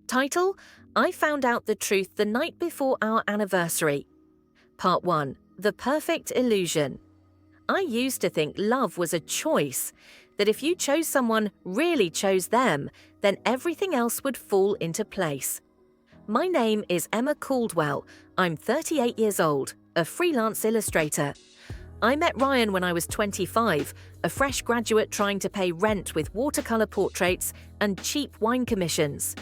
Title: I found out the truth the night before our anniversary. Part 1. The Perfect Illusion. I used to think love was a choice, that if you chose someone, really chose them, then everything else would fall into place. My name is Emma Caldwell. I'm 38 years old, a freelance illustrator. I met Ryan when I was 25, a fresh graduate trying to pay rent with watercolor portraits and cheap wine commissions.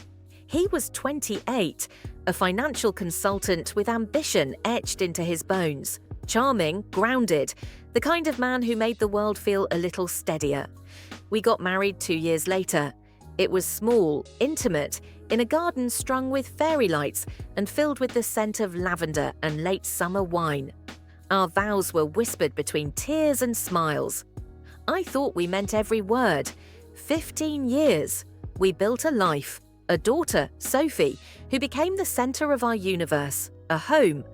He was 28, a financial consultant with ambition etched into his bones. Charming, grounded, the kind of man who made the world feel a little steadier. We got married 2 years later. It was small, intimate, in a garden strung with fairy lights and filled with the scent of lavender and late summer wine. Our vows were whispered between tears and smiles. I thought we meant every word. 15 years. We built a life. A daughter, Sophie, who became the center of our universe, a home,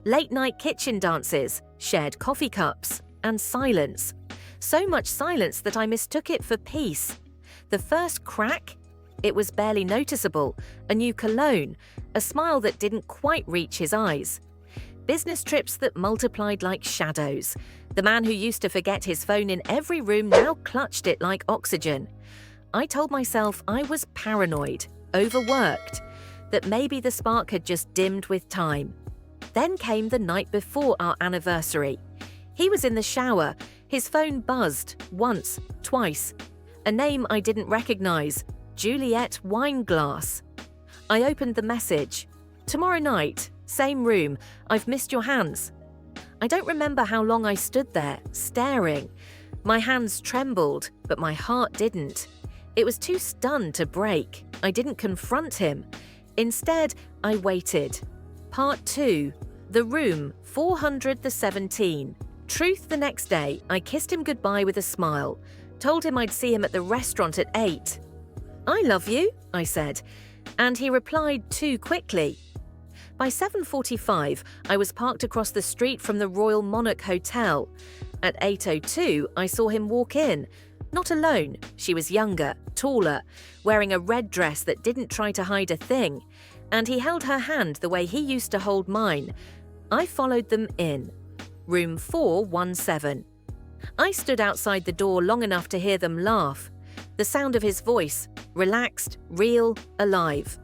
late-night kitchen dances, shared coffee cups, and silence. So much silence that I mistook it for peace. The first crack? It was barely noticeable, a new cologne, a smile that didn't quite reach his eyes. Business trips that multiplied like shadows. The man who used to forget his phone in every room now clutched it like oxygen. I told myself I was paranoid, overworked, that maybe the spark had just dimmed with time. Then came the night before our anniversary. He was in the shower. His phone buzzed once, twice. A name I didn't recognize, Juliet Wineglass. I opened the message. Tomorrow night, same room. I've missed your hands. I don't remember how long I stood there, staring. My hands trembled, but my heart didn't. It was too stunned to break. I didn't confront him. Instead, I waited. Part 2. The Room, 417. Truth: the next day, I kissed him goodbye with a smile. Told him I'd see him at the restaurant at 8. I love you, I said, and he replied too quickly. By 7:45, I was parked across the street from the Royal Monarch Hotel. At 8:02, I saw him walk in. Not alone. She was younger, taller, wearing a red dress that didn't try to hide a thing, and he held her hand the way he used to hold mine. I followed them in. Room 417. I stood outside the door long enough to hear them laugh. The sound of his voice, relaxed, real, alive.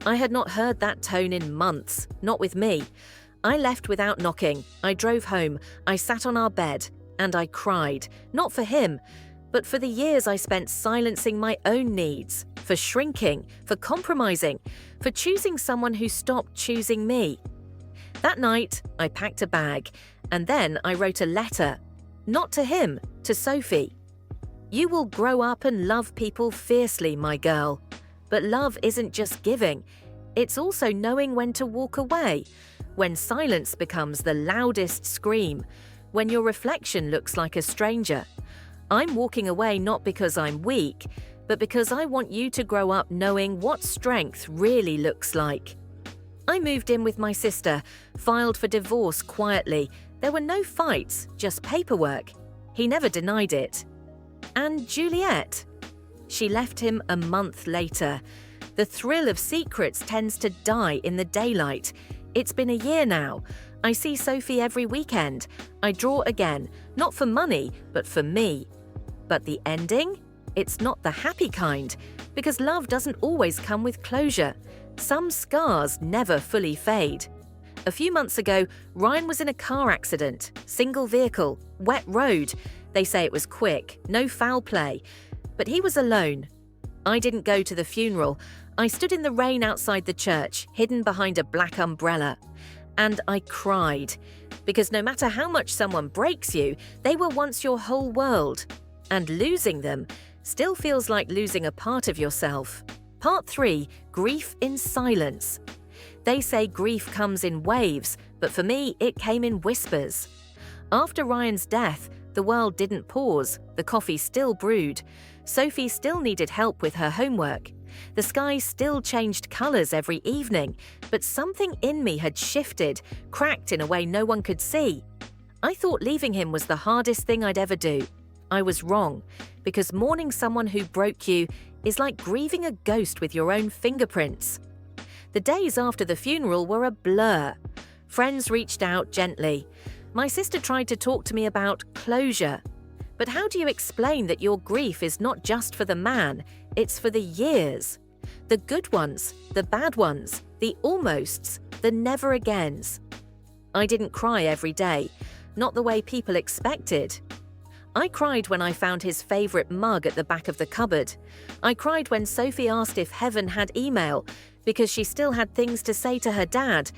I had not heard that tone in months, not with me. I left without knocking. I drove home. I sat on our bed, and I cried, not for him, but for the years I spent silencing my own needs, for shrinking, for compromising, for choosing someone who stopped choosing me. That night, I packed a bag, and then I wrote a letter. Not to him, to Sophie. You will grow up and love people fiercely, my girl. But love isn't just giving. It's also knowing when to walk away, when silence becomes the loudest scream, when your reflection looks like a stranger. I'm walking away not because I'm weak, but because I want you to grow up knowing what strength really looks like. I moved in with my sister, filed for divorce quietly. There were no fights, just paperwork. He never denied it. And Juliet? She left him a month later. The thrill of secrets tends to die in the daylight. It's been a year now. I see Sophie every weekend. I draw again, not for money, but for me. But the ending? It's not the happy kind, because love doesn't always come with closure. Some scars never fully fade. A few months ago, Ryan was in a car accident, single vehicle, wet road. They say it was quick, no foul play. But he was alone. I didn't go to the funeral. I stood in the rain outside the church, hidden behind a black umbrella. And I cried, because no matter how much someone breaks you, they were once your whole world. And losing them still feels like losing a part of yourself. Part 3. Grief in silence. They say grief comes in waves, but for me, it came in whispers. After Ryan's death, the world didn't pause. The coffee still brewed. Sophie still needed help with her homework. The sky still changed colors every evening, but something in me had shifted, cracked in a way no one could see. I thought leaving him was the hardest thing I'd ever do. I was wrong, because mourning someone who broke you is like grieving a ghost with your own fingerprints. The days after the funeral were a blur. Friends reached out gently. My sister tried to talk to me about closure. But how do you explain that your grief is not just for the man, it's for the years? The good ones, the bad ones, the almosts, the never-agains. I didn't cry every day, not the way people expected. I cried when I found his favourite mug at the back of the cupboard. I cried when Sophie asked if Heaven had email because she still had things to say to her dad.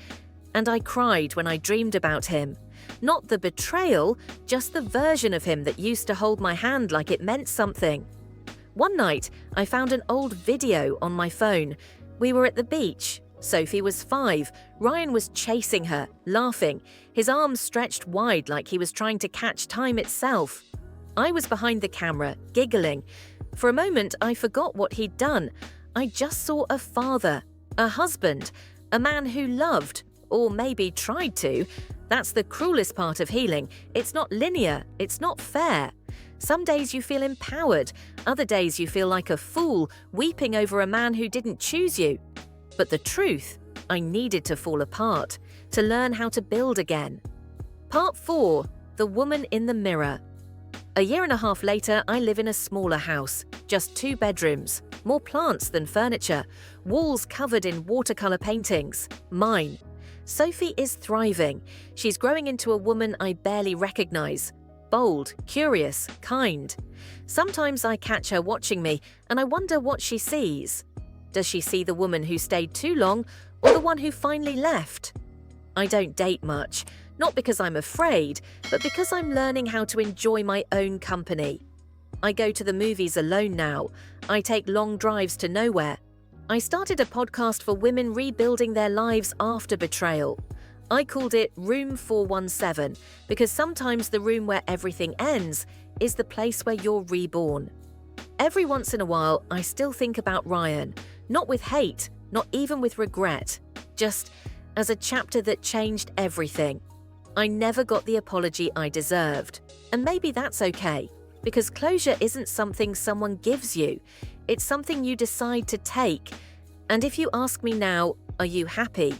And I cried when I dreamed about him. Not the betrayal, just the version of him that used to hold my hand like it meant something. One night, I found an old video on my phone. We were at the beach. Sophie was 5. Ryan was chasing her, laughing, his arms stretched wide like he was trying to catch time itself. I was behind the camera, giggling. For a moment, I forgot what he'd done. I just saw a father, a husband, a man who loved, or maybe tried to. That's the cruelest part of healing. It's not linear, it's not fair. Some days you feel empowered, other days you feel like a fool, weeping over a man who didn't choose you. But the truth, I needed to fall apart, to learn how to build again. Part 4. The Woman in the Mirror. A year and a half later, I live in a smaller house, just 2 bedrooms, more plants than furniture, walls covered in watercolor paintings, mine. Sophie is thriving. She's growing into a woman I barely recognize. Bold, curious, kind. Sometimes I catch her watching me and I wonder what she sees. Does she see the woman who stayed too long or the one who finally left? I don't date much, not because I'm afraid, but because I'm learning how to enjoy my own company. I go to the movies alone now. I take long drives to nowhere. I started a podcast for women rebuilding their lives after betrayal. I called it Room 417 because sometimes the room where everything ends is the place where you're reborn. Every once in a while, I still think about Ryan, not with hate, not even with regret, just as a chapter that changed everything. I never got the apology I deserved, and maybe that's okay, because closure isn't something someone gives you, it's something you decide to take. And if you ask me now, are you happy?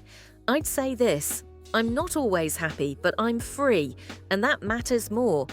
I'd say this: I'm not always happy, but I'm free, and that matters more,